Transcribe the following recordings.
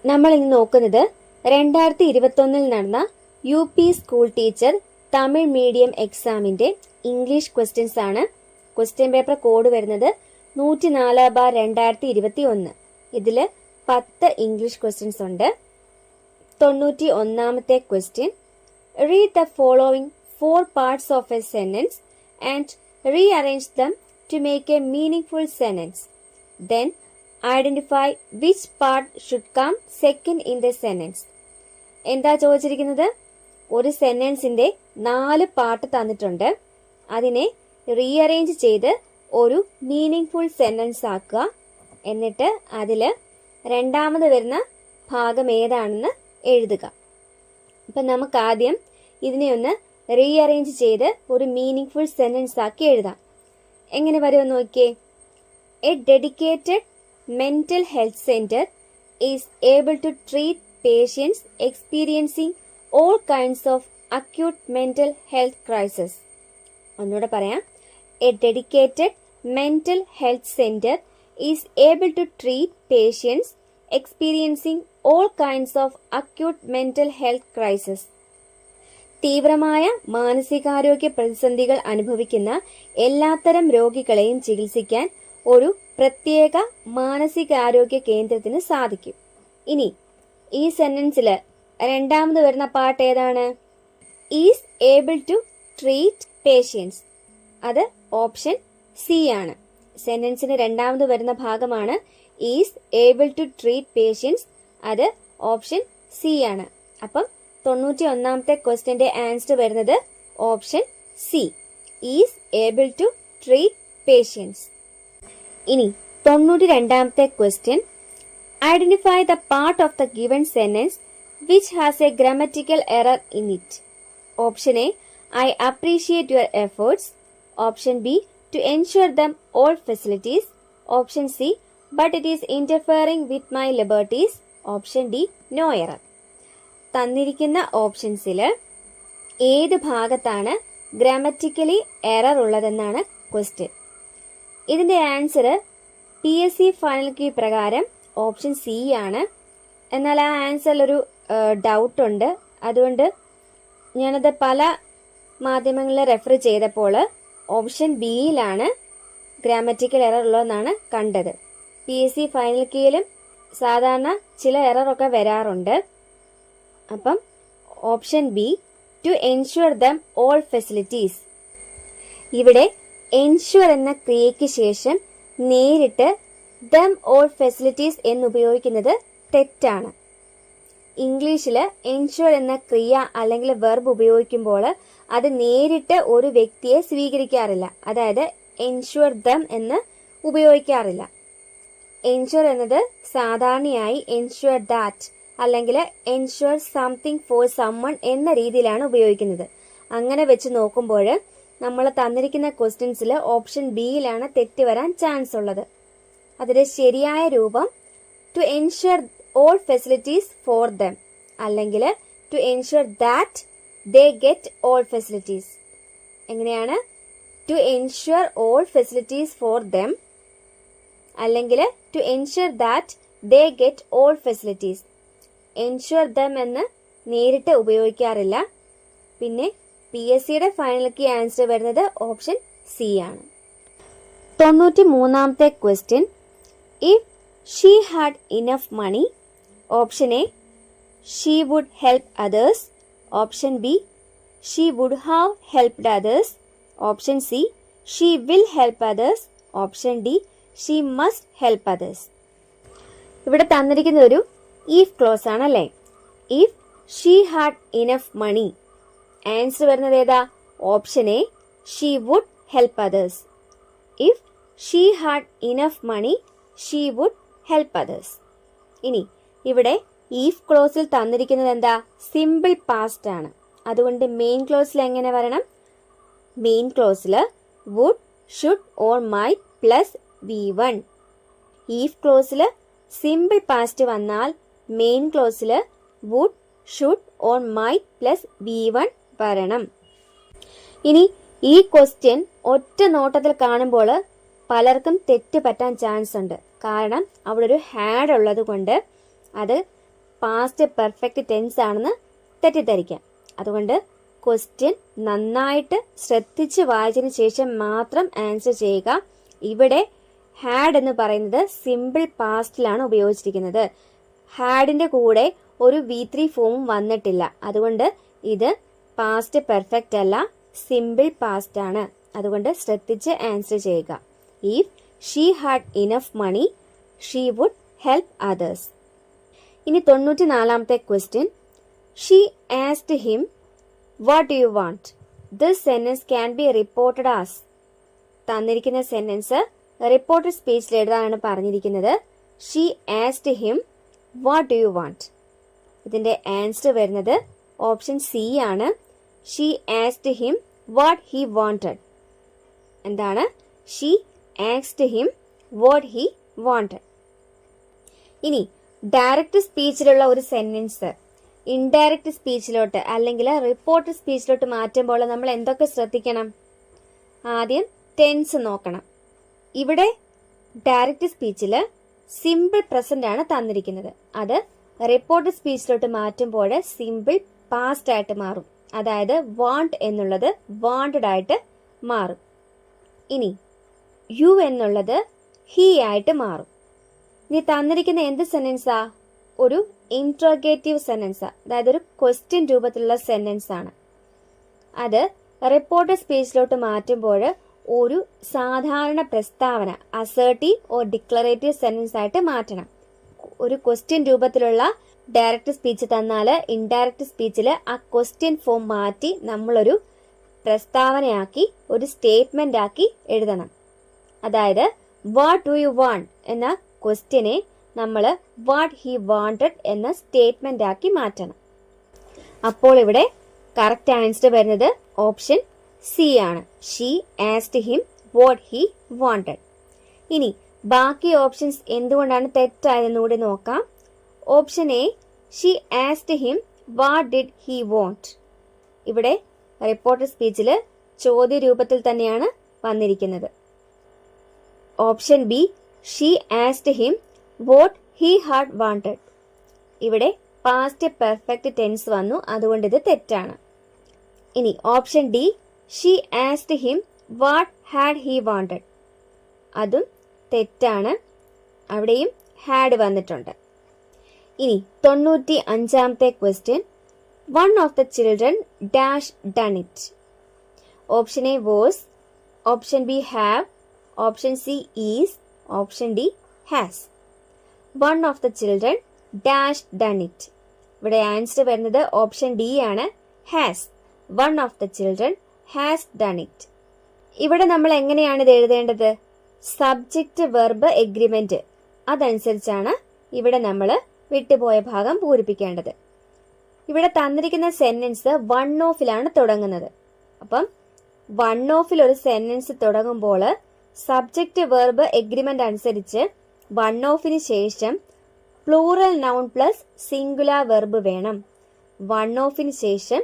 നമ്മൾ ഇന്ന് നോക്കുന്നത് 2021 നടന്ന UP school teacher Tamil medium എക്സാമിന്റെ ഇംഗ്ലീഷ് ക്വസ്റ്റ്യൻസ് ആണ്. ക്വസ്റ്റ്യൻ പേപ്പർ കോഡ് വരുന്നത് 104/2021. ഇതില് 10 ഇംഗ്ലീഷ് ക്വസ്റ്റ്യൻസ് ഉണ്ട്. 91ാമത്തെ question, read the following 4 parts of a sentence and rearrange them to make a meaningful sentence. Then identify which part should come second in the sentence. എന്താ ചോദിച്ചിരിക്കുന്നത്? ഒരു സെന്റൻസിന്റെ 4 part തന്നിട്ടുണ്ട്. അതിനെ rearrange ചെയ്ത് ഒരു മീനിങ് ഫുൾ സെന്റൻസ് ആക്കുക. എന്നിട്ട് അതില് രണ്ടാമത് വരുന്ന ഭാഗം ഏതാണെന്ന് എഴുതുക. അപ്പൊ നമുക്ക് ആദ്യം ഇതിനെ ഒന്ന് റീഅറേഞ്ച് ചെയ്ത് ഒരു മീനിങ് ഫുൾ സെന്റൻസ് ആക്കി എഴുതാം. എങ്ങനെ വരുമെന്ന് നോക്കിയേ. A dedicated mental health center is able to treat patients experiencing all kinds of acute mental health crisis. ഒന്നുകൂടെ പറയാം. A dedicated mental health center is able to treat patients experiencing all kinds of acute mental health crisis. തീവ്രമായ മാനസികാരോഗ്യ പ്രതിസന്ധികൾ അനുഭവിക്കുന്ന എല്ലാത്തരം രോഗികളെയും ചികിത്സിക്കാൻ ഒരു പ്രത്യേക മാനസികാരോഗ്യ കേന്ദ്രത്തിന് സാധിക്കും. ഇനി ഈ സെന്റൻസില് രണ്ടാമത് വരുന്ന പാർട്ട് ഏതാണ്? Is able to treat patients. അത് ഓപ്ഷൻ സി ആണ്. സെന്റൻസിന് രണ്ടാമത് വരുന്ന ഭാഗമാണ് is able to treat patients. അത് ഓപ്ഷൻ സി ആണ്. അപ്പം 91ാമത്തെ ക്വസ്റ്റ്യന്റെ ആൻസർ വരുന്നത് option C, is able to treat patients. ഇനി 92ാമത്തെ question, identify the part of the given sentence which has a grammatical error in it. Option A, I appreciate your efforts. Option B, to ensure them all facilities. Option C, but it is interfering with my liberties. Option D, no error. തന്നിരിക്കുന്ന ഓപ്ഷൻസിൽ ഏത് ഭാഗത്താണ് grammatically error ഉള്ളതെന്നാണ് question. ഇതിന്റെ answer PSC final key പ്രകാരം option C ആണ്. എന്നാൽ ആ ആൻസറിൽ ഒരു ഡൗട്ട് ഉണ്ട്. അതുകൊണ്ട് ഞാനത് പല മാധ്യമങ്ങളിൽ റെഫർ ചെയ്തപ്പോൾ ഓപ്ഷൻ ബിയിലാണ് ഗ്രാമറ്റിക്കൽ എറർ ഉള്ളതെന്നാണ് കണ്ടത്. PSC ഫൈനൽ കീയിലും സാധാരണ ചില എററൊക്കെ വരാറുണ്ട്. അപ്പം option B, to ensure them all facilities. ഇവിടെ എൻഷുർ എന്ന ക്രിയയ്ക്ക് ശേഷം നേരിട്ട് ദം ഓൾ ഫെസിലിറ്റീസ് എന്നുപയോഗിക്കുന്നത് തെറ്റാണ്. ഇംഗ്ലീഷില് എൻഷുർ എന്ന ക്രിയ അല്ലെങ്കിൽ വെർബ് ഉപയോഗിക്കുമ്പോൾ അത് നേരിട്ട് ഒരു വ്യക്തിയെ സ്വീകരിക്കാറില്ല. അതായത് എൻഷുർ ദം എന്ന് ഉപയോഗിക്കാറില്ല. എൻഷുർ എന്നത് സാധാരണയായി എൻഷുർ ദാറ്റ് അല്ലെങ്കിൽ എൻഷുർ സംതിങ് ഫോർ സമ്മൺ എന്ന രീതിയിലാണ് ഉപയോഗിക്കുന്നത്. അങ്ങനെ വെച്ച് നോക്കുമ്പോൾ നമ്മൾ തന്നിരിക്കുന്ന ക്വസ്റ്റ്യൻസിൽ ഓപ്ഷൻ ബിയിലാണ് തെറ്റ് വരാൻ ചാൻസ് ഉള്ളത്. അതിന്റെ ശരിയായ രൂപം to ensure all facilities for them അല്ലെങ്കിൽ to ensure that they get all facilities. എങ്ങനെയാണ്? To ensure all facilities for them അല്ലെങ്കിൽ to ensure that they get all facilities. Ensure them എന്ന് നേരിട്ട് ഉപയോഗിക്കാറില്ല. പിന്നെ PSCയുടെ ഫൈനൽ കീ ആൻസർ വരുന്നത് option C ആണ്. 93ാമത്തെ question, if she had enough money. Option A, she would help others. Option B, she would have helped others. Option C, she will help others. Option D, she must help others. ഇവിടെ തന്നിരിക്കുന്ന ഒരു if clause ആണല്ലേ. If she had enough money, answer വരുന്നത് ഏതാ? Option A, she would help others. If she had enough money, she would help others. ഇനി ഇവിടെ if ക്ലോസിൽ തന്നിരിക്കുന്നത് എന്താ? സിമ്പിൾ പാസ്റ്റ് ആണ്. അതുകൊണ്ട് മെയിൻ ക്ലോസിൽ എങ്ങനെ വരണം? മെയിൻ ക്ലോസിൽ would, should or might plus V1. If ക്ലോസിൽ സിമ്പിൾ പാസ്റ്റ് വന്നാൽ മെയിൻ ക്ലോസിൽ would, should or might plus V1 വരണം. ഇനി ഈ ക്വസ്റ്റ്യൻ ഒറ്റ നോട്ടത്തിൽ കാണുമ്പോൾ പലർക്കും തെറ്റ് പറ്റാൻ ചാൻസ് ഉണ്ട്. കാരണം അവിടെ ഒരു ഹാഡ് ഉള്ളത് കൊണ്ട് അത് പാസ്റ്റ് പെർഫെക്റ്റ് ടെൻസ് ആണെന്ന് തെറ്റിദ്ധരിക്കാം. അതുകൊണ്ട് ക്വസ്റ്റ്യൻ നന്നായിട്ട് ശ്രദ്ധിച്ച് വായിച്ചതിന് ശേഷം മാത്രം ആൻസർ ചെയ്യുക. ഇവിടെ ഹാഡ് എന്ന് പറയുന്നത് സിമ്പിൾ പാസ്റ്റിലാണ് ഉപയോഗിച്ചിരിക്കുന്നത്. ഹാഡിന്റെ കൂടെ ഒരു V3 ഫോമും വന്നിട്ടില്ല. അതുകൊണ്ട് ഇത് പാസ്റ്റ് പെർഫെക്റ്റ് അല്ല, സിമ്പിൾ പാസ്റ്റ് ആണ്. അതുകൊണ്ട് ശ്രദ്ധിച്ച് ആൻസർ ചെയ്യുക. If she had enough money she would help others. ഇനി 94ാമത്തെ question. She asked him what do you want. This sentence can be reported as. തന്നിരിക്കുന്ന സെന്റൻസ് റിപ്പോർട്ടഡ് സ്പീച്ചിൽ എഴുതാനാണ് പറഞ്ഞിരിക്കുന്നത്. She asked him what do you want. ഇതിന്റെ answer വരുന്നത് option C ആണ്. She asked him what he wanted. എന്താണ്? She asked him what he wanted. ഇനി direct സ്പീച്ചിലുള്ള ഒരു സെന്റൻസ് ഇൻഡയറക്റ്റ് സ്പീച്ചിലോട്ട് അല്ലെങ്കിൽ റിപ്പോർട്ട് സ്പീച്ചിലോട്ട് മാറ്റുമ്പോൾ നമ്മൾ എന്തൊക്കെ ശ്രദ്ധിക്കണം? ആദ്യം ടെൻസ് നോക്കണം. ഇവിടെ ഡയറക്റ്റ് സ്പീച്ചിൽ സിമ്പിൾ പ്രസന്റ് ആണ് തന്നിരിക്കുന്നത്. അത് റിപ്പോർട്ട് സ്പീച്ചിലോട്ട് മാറ്റുമ്പോൾ സിമ്പിൾ പാസ്റ്റ് ആയിട്ട് മാറും. അതായത് വാണ്ട് എന്നുള്ളത് വാണ്ടഡ് ആയിട്ട് മാറും. ഇനി യു എന്നുള്ളത് ഹി ആയിട്ട് മാറും. ഇനി തന്നിരിക്കുന്ന എന്ത് സെന്റൻസാ? ഒരു ഇന്ററോഗേറ്റീവ് സെന്റൻസാ, അതായത് ഒരു ക്വസ്റ്റ്യൻ രൂപത്തിലുള്ള സെന്റൻസ് ആണ്. അത് റിപ്പോർട്ട് സ്പീച്ചിലോട്ട് മാറ്റുമ്പോൾ ഒരു സാധാരണ പ്രസ്താവന, അസേർട്ടീവ് ഓർ ഡിക്ലറേറ്റീവ് സെന്റൻസ് ആയിട്ട് മാറ്റണം. ഒരു ക്വസ്റ്റ്യൻ രൂപത്തിലുള്ള ഡയറക്റ്റ് സ്പീച്ച് തന്നാൽ ഇൻഡയറക്റ്റ് സ്പീച്ചിൽ ആ ക്വസ്റ്റ്യൻ ഫോം മാറ്റി നമ്മളൊരു പ്രസ്താവനയാക്കി ഒരു സ്റ്റേറ്റ്മെന്റ് ആക്കി എഴുതണം. അതായത് വാട്ട് ഡു യു വാണ്ട് എന്ന ക്വസ്റ്റ്യനെ നമ്മൾ വാട്ട് ഹി വാണ്ടഡ് എന്ന സ്റ്റേറ്റ്മെന്റ് ആക്കി മാറ്റണം. അപ്പോൾ ഇവിടെ കറക്റ്റ് ആൻസർ വരുന്നത് ഓപ്ഷൻ സി ആണ്. She asked him what he wanted. ഇനി ബാക്കി ഓപ്ഷൻസ് എന്തുകൊണ്ടാണ് തെറ്റായതെന്ന് കൂടി നോക്കാം. Option A, she asked him what did he want. ഇവിടെ റിപ്പോർട്ട് സ്പീച്ചിൽ ചോദ്യ രൂപത്തിൽ തന്നെയാണ് വന്നിരിക്കുന്നത്. Option B, she asked him what he had wanted. ഇവിടെ പാസ്റ്റ് പെർഫെക്റ്റ് ടെൻസ് വന്നു, അതുകൊണ്ട് ഇത് തെറ്റാണ്. ഇനി option D, she asked him what had he wanted. അതും തെറ്റാണ്, അവിടെയും ഹാഡ് വന്നിട്ടുണ്ട്. ഇനി 95ാമത്തെ question. One of the children dash done it. Option A was, option B have, option C is, option D has. One of the children dash done it. ഇവിടെ answer വരുന്നത് option D ആണ്, has. One of the children has done it. ഇവിടെ നമ്മൾ എങ്ങനെയാണ് ഇത് എഴുതേണ്ടത്? Subject verb agreement അതനുസരിച്ചാണ് ഇവിടെ നമ്മൾ വിട്ടുപോയ ഭാഗം പൂരിപ്പിക്കേണ്ടത്. ഇവിടെ തന്നിരിക്കുന്ന സെന്റൻസ് വൺ ഓഫിലാണ് തുടങ്ങുന്നത്. അപ്പം വൺ ഓഫിൽ ഒരു സെന്റൻസ് തുടങ്ങുമ്പോൾ സബ്ജക്റ്റ് വെർബ് എഗ്രിമെന്റ് അനുസരിച്ച് വൺ ഓഫിന് ശേഷം plural noun plus singular verb വേണം. വൺ ഓഫിന് ശേഷം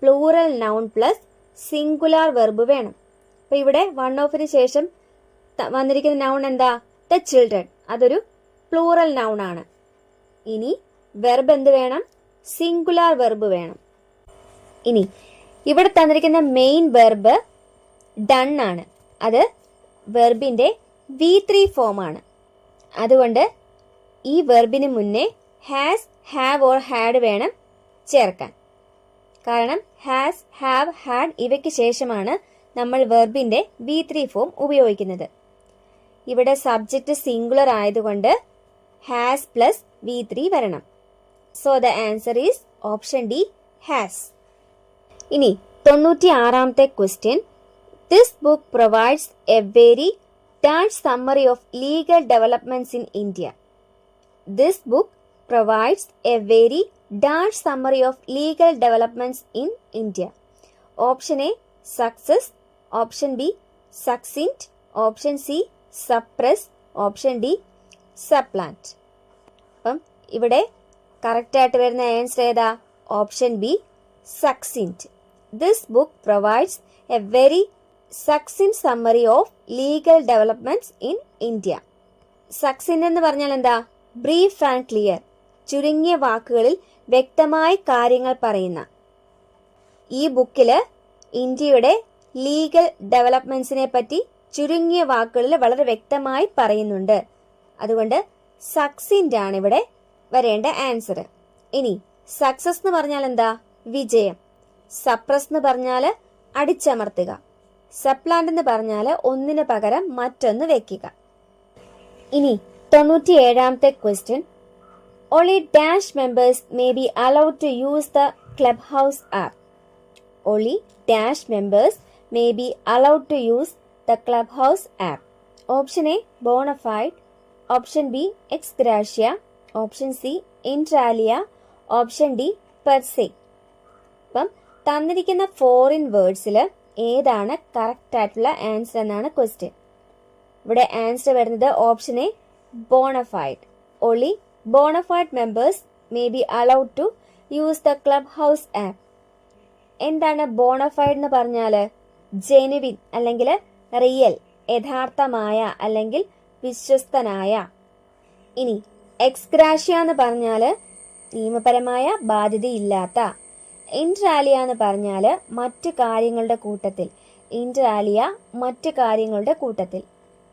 plural noun plus singular verb വേണം. അപ്പൊ ഇവിടെ വൺ ഓഫിന് ശേഷം വന്നിരിക്കുന്ന നൗൺ എന്താ? The children. അതൊരു പ്ലൂറൽ നൗൺ ആണ്. ഇനി വെർബ് എന്ത് വേണം? സിംഗുലാർ വെർബ് വേണം. ഇനി ഇവിടെ തന്നിരിക്കുന്ന മെയിൻ വെർബ് ഡൺ ആണ്. അത് വെർബിന്റെ V3 ഫോം ആണ്. അതുകൊണ്ട് ഈ വെർബിന് മുന്നേ ഹാസ്, ഹാവ് ഓർ ഹാഡ് വേണം ചേർക്കാൻ. കാരണം ഹാസ്, ഹാവ്, ഹാഡ് ഇവയ്ക്ക് ശേഷമാണ് നമ്മൾ വെർബിന്റെ V3 ഫോം ഉപയോഗിക്കുന്നത്. ഇവിടെ സബ്ജക്റ്റ് സിംഗുലർ ആയതുകൊണ്ട് ഹാസ് പ്ലസ് V3 വരണം. So the answer is option D, has. ഇനി 96ാമത്തെ question. This book provides a very dash summary of legal developments in India. This book provides a very dash summary of legal developments in India. Option A success, option B succinct, option C suppress, option D supplant. അപ്പം ഇവിടെ correct ആയിട്ട് വരുന്ന answer ഏതാ? Option B succinct. This book provides a very succinct summary of legal developments in India. Succinct എന്ന് പറഞ്ഞാൽ എന്താ? Brief and clear. ചുരുങ്ങിയ വാക്കുകളിൽ വ്യക്തമായി കാര്യങ്ങൾ പറയുന്ന. ഈ ബുക്കില് ഇന്ത്യയുടെ ലീഗൽ ഡെവലപ്മെന്റ്സിനെ പറ്റി ചുരുങ്ങിയ വാക്കുകളിൽ വളരെ വ്യക്തമായി പറയുന്നുണ്ട്. അതുകൊണ്ട് സക്സിന്റ് ആണ് ഇവിടെ വരേണ്ട ആൻസർ. ഇനി സക്സസ് എന്ന് പറഞ്ഞാൽ എന്താ? വിജയം. സപ്രസ് എന്ന് പറഞ്ഞാൽ അടിച്ചമർത്തുക. സപ്ലാന്റ് എന്ന് പറഞ്ഞാൽ ഒന്നിന് പകരം മറ്റൊന്ന് വെക്കുക. ഇനി 97ാമത്തെ question. Only dash members may be allowed to use the Clubhouse app. Only dash members may be allowed to use the Clubhouse app. Option A, bona fide. Option B, ex gratia. Option C, inter alia. Option D, per se. അപ്പം തന്നിരിക്കുന്ന foreign വേർഡ്സിൽ ഏതാണ് correct ആയിട്ടുള്ള answer എന്നാണ് question. ഇവിടെ answer വരുന്നത് option A, bona fide. Only bona fide members may be allowed to use the club house app. എന്താണ് bona fide എന്ന് പറഞ്ഞാൽ? ജെനുവിൻ അല്ലെങ്കിൽ റിയൽ, യഥാർത്ഥമായ അല്ലെങ്കിൽ വിശ്വസ്തനായ. ഇനി എക്സ്ഗ്രാഷ്യ എന്ന് പറഞ്ഞാൽ നിയമപരമായ ബാധ്യതയില്ലാത്ത. ഇന്ററാലിയ എന്ന് പറഞ്ഞാൽ മറ്റു കാര്യങ്ങളുടെ കൂട്ടത്തിൽ. ഇന്ററാലിയ മറ്റു കാര്യങ്ങളുടെ കൂട്ടത്തിൽ.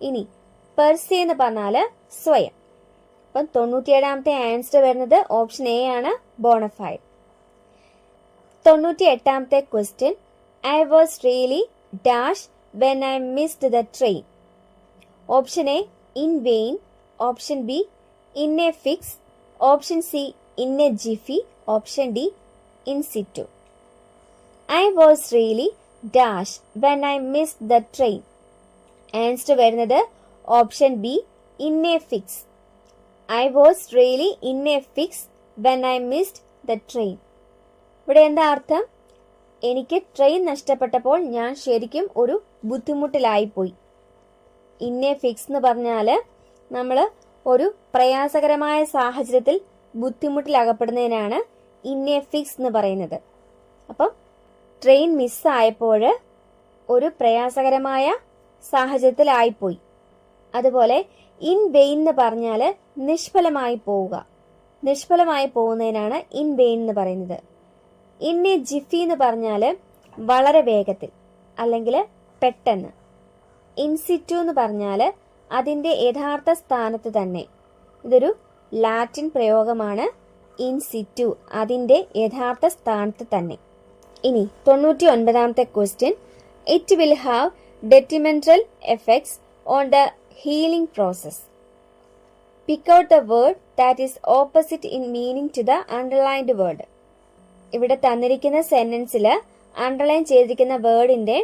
ഇനി പെർസി എന്ന് പറഞ്ഞാൽ സ്വയം. അപ്പം 97ാമത്തെ ആൻസർ വരുന്നത് ഓപ്ഷൻ എ ആണ്, ബോണഫൈഡ്. 98ാമത്തെ question. I was really dash when I missed the train. Option A, in vain. Option B, in a fix. Option C, in a jiffy. Option D, in situ. I was really dash when I missed the train. Answer വരുന്നത് option B, in a fix. I was really in a fix when I missed the train. ഇവിടെ എന്താ അർത്ഥം? എനിക്ക് train നഷ്ടപ്പെട്ടപ്പോൾ ഞാൻ ശരിക്കും ഒരു ബുദ്ധിമുട്ടിലായിപ്പോയി. In a fix എന്ന് പറഞ്ഞാൽ നമ്മൾ ഒരു പ്രയാസകരമായ സാഹചര്യത്തിൽ ബുദ്ധിമുട്ടിലകപ്പെടുന്നതിനാണ് ഇൻ എ ഫിക്സ് എന്ന് പറയുന്നത്. അപ്പം ട്രെയിൻ മിസ്സായപ്പോൾ ഒരു പ്രയാസകരമായ സാഹചര്യത്തിലായിപ്പോയി. അതുപോലെ ഇൻ വെയിൻ എന്ന് പറഞ്ഞാൽ നിഷ്ഫലമായി പോവുക. നിഷ്ഫലമായി പോകുന്നതിനാണ് ഇൻ വെയിൻ എന്ന് പറയുന്നത്. ഇൻ എ ജിഫി എന്ന് പറഞ്ഞാൽ വളരെ വേഗത്തിൽ അല്ലെങ്കിൽ പെട്ടെന്ന്. ഇൻ സിറ്റു എന്ന് പറഞ്ഞാൽ അതിന്റെ യഥാർത്ഥ സ്ഥാനത്ത് തന്നെ. ഇതൊരു ലാറ്റിൻ പ്രയോഗമാണ്. ഇൻ സിറ്റു, അതിന്റെ യഥാർത്ഥ സ്ഥാനത്ത് തന്നെ. ഇനി 99ാമത്തെ question. It will have detrimental effects on the healing process. Pick out the word that is opposite in meaning to the underlined word. ഇവിടെ തന്നിരിക്കുന്ന സെന്റൻസിൽ അണ്ടർലൈൻ ചെയ്തിരിക്കുന്ന വേർഡിന്റെ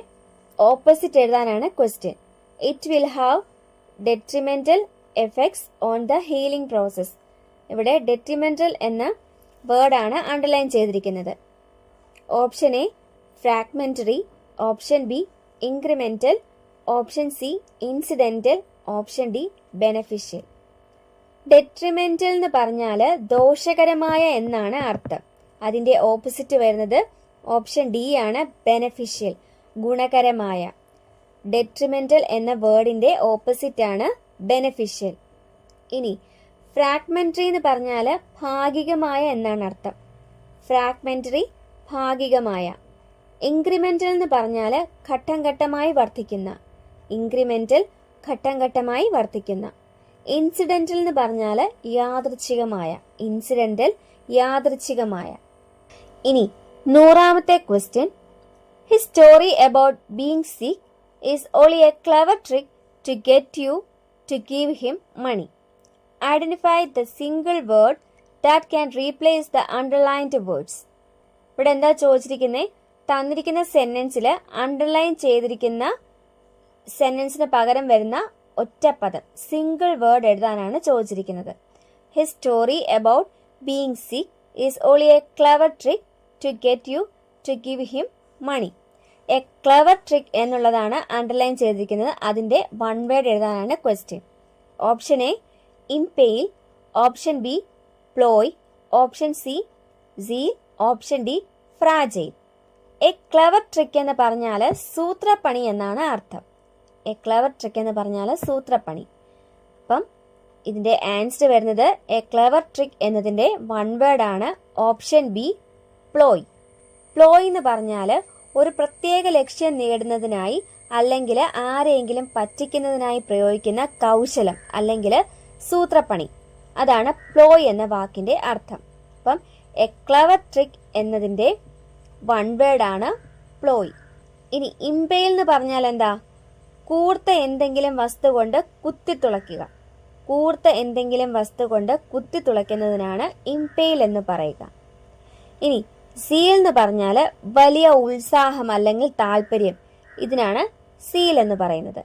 ഓപ്പോസിറ്റ് എഴുതാനാണ് question. It will have detrimental effects on the healing process. ഇവിടെ detrimental എന്ന വേർഡാണ് underline ചെയ്തിരിക്കുന്നത്. Option A, fragmentary. Option B, incremental. Option C, incidental. Option D, beneficial. Detrimental എന്ന് പറഞ്ഞാൽ ദോഷകരമായ എന്നാണ് അർത്ഥം. അതിന്റെ ഓപ്പോസിറ്റ് വരുന്നത് ഓപ്ഷൻ ഡി ആണ്, ബെനഫിഷ്യൽ, ഗുണകരമായ. ഡെട്രിമെന്റൽ എന്ന വേർഡിന്റെ ഓപ്പോസിറ്റ് ആണ് ബെനഫിഷ്യൽ. ഇനി ഫ്രാഗ്മെന്ററി എന്ന് പറഞ്ഞാൽ ഭാഗികമായ എന്നാണ് അർത്ഥം. ഫ്രാഗ്മെന്ററി, ഭാഗികമായ. ഇൻക്രിമെന്റൽ എന്ന് പറഞ്ഞാൽ ഘട്ടം ഘട്ടമായി വർദ്ധിക്കുന്ന. ഇൻക്രിമെന്റൽ, ഘട്ടം ഘട്ടമായി വർദ്ധിക്കുന്ന. ഇൻസിഡന്റൽ എന്ന് പറഞ്ഞാൽ യാദൃച്ഛികമായ. ഇൻസിഡന്റൽ, യാദൃച്ഛികമായ. ഇനി 100ാമത്തെ question. His story about being sick is only a clever trick to get you to give him money. Identify the single word that can replace the underlined words. ഇവിടെ എന്താ ചോദിച്ചിരിക്കുന്നത്? തന്നിരിക്കുന്ന സെന്റൻസിൽ അണ്ടർലൈൻ ചെയ്തിരിക്കുന്ന സെന്റൻസിന് പകരം വരുന്ന ഒറ്റപ്പദം, സിംഗിൾ വേർഡ് എഴുതാനാണ് ചോദിച്ചിരിക്കുന്നത്. His story about being sick is only a clever trick to get you to give him money. A clever trick എന്നുള്ളതാണ് അണ്ടർലൈൻ ചെയ്തിരിക്കുന്നത്. അതിന്റെ വൺ വേർഡ് എഴുതാനാണ് question. Option A, impale. Option B, ploy. Option C, seal. Option D, fragile. A clever trick എന്ന് പറഞ്ഞാൽ സൂത്രപ്പണി എന്നാണ് അർത്ഥം. A clever trick എന്ന് പറഞ്ഞാൽ സൂത്രപ്പണി. അപ്പം ഇതിന്റെ ആൻസർ വരുന്നത് എ ക്ലെവർ ട്രിക്ക് എന്നതിന്റെ വൺ വേർഡ് ആണ്. Option B ploy. പ്ലോയ് എന്ന് പറഞ്ഞാൽ ഒരു പ്രത്യേക ലക്ഷ്യം നേടുന്നതിനായി അല്ലെങ്കിൽ ആരെയെങ്കിലും പറ്റിക്കുന്നതിനായി പ്രയോഗിക്കുന്ന കൗശലം അല്ലെങ്കിൽ സൂത്രപ്പണി. അതാണ് പ്ലോയ് എന്ന വാക്കിന്റെ അർത്ഥം. അപ്പം എ ക്ലെവർ ട്രിക്ക് എന്നതിന്റെ വൺ വേർഡ് ആണ് പ്ലോയ്. ഇനി ഇംപെയിൽ എന്ന് പറഞ്ഞാൽ എന്താ? കൂർത്ത എന്തെങ്കിലും വസ്തു കൊണ്ട് കുത്തിത്തുളയ്ക്കുക. കൂർത്ത എന്തെങ്കിലും വസ്തു കൊണ്ട് കുത്തിത്തുളയ്ക്കുന്നതിനാണ് ഇംപെയിൽ എന്ന് പറയുക. ഇനി സീൽ എന്ന് പറഞ്ഞാൽ വലിയ ഉത്സാഹം അല്ലെങ്കിൽ താല്പര്യം. ഇതിനാണ് സീൽ എന്ന് പറയുന്നത്.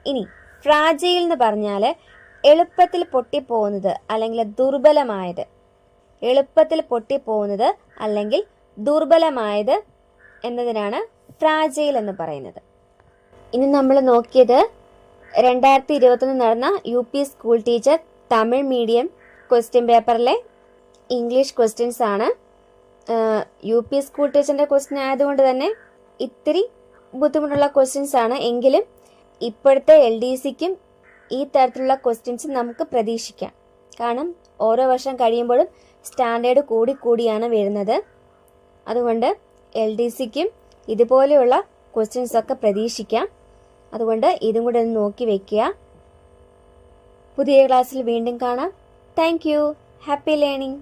ഇനി ഫ്രാജൈൽ എന്ന് പറഞ്ഞാൽ എളുപ്പത്തിൽ പൊട്ടിപ്പോകുന്നത് അല്ലെങ്കിൽ ദുർബലമായത്. എളുപ്പത്തിൽ പൊട്ടിപ്പോകുന്നത് അല്ലെങ്കിൽ ദുർബലമായത് എന്നതിനാണ് ഫ്രാജൈൽ എന്ന് പറയുന്നത്. ഇനി നമ്മൾ നോക്കിയത് 2021 നടന്ന UP school teacher Tamil medium question പേപ്പറിലെ ഇംഗ്ലീഷ് ക്വസ്റ്റ്യൻസ് ആണ്. UP സ്കൂൾ ടീച്ചറിന്റെ ക്വസ്റ്റ്യൻ ആയതുകൊണ്ട് തന്നെ ഇത്തിരി ബുദ്ധിമുട്ടുള്ള ക്വസ്റ്റ്യൻസ് ആണ്. എങ്കിലും ഇപ്പോഴത്തെ LDCക്കും ഈ തരത്തിലുള്ള ക്വസ്റ്റ്യൻസ് നമുക്ക് പ്രതീക്ഷിക്കാം. കാരണം ഓരോ വർഷം കഴിയുമ്പോഴും സ്റ്റാൻഡേർഡ് കൂടിയാണ് വരുന്നത്. അതുകൊണ്ട് LDCക്കും ഇതുപോലെയുള്ള ക്വസ്റ്റ്യൻസ് ഒക്കെ പ്രതീക്ഷിക്കാം. അതുകൊണ്ട് ഇതും കൂടെ ഒന്ന് നോക്കി വെക്കുക. പുതിയ ക്ലാസ്സിൽ വീണ്ടും കാണാം. Thank you. Happy learning.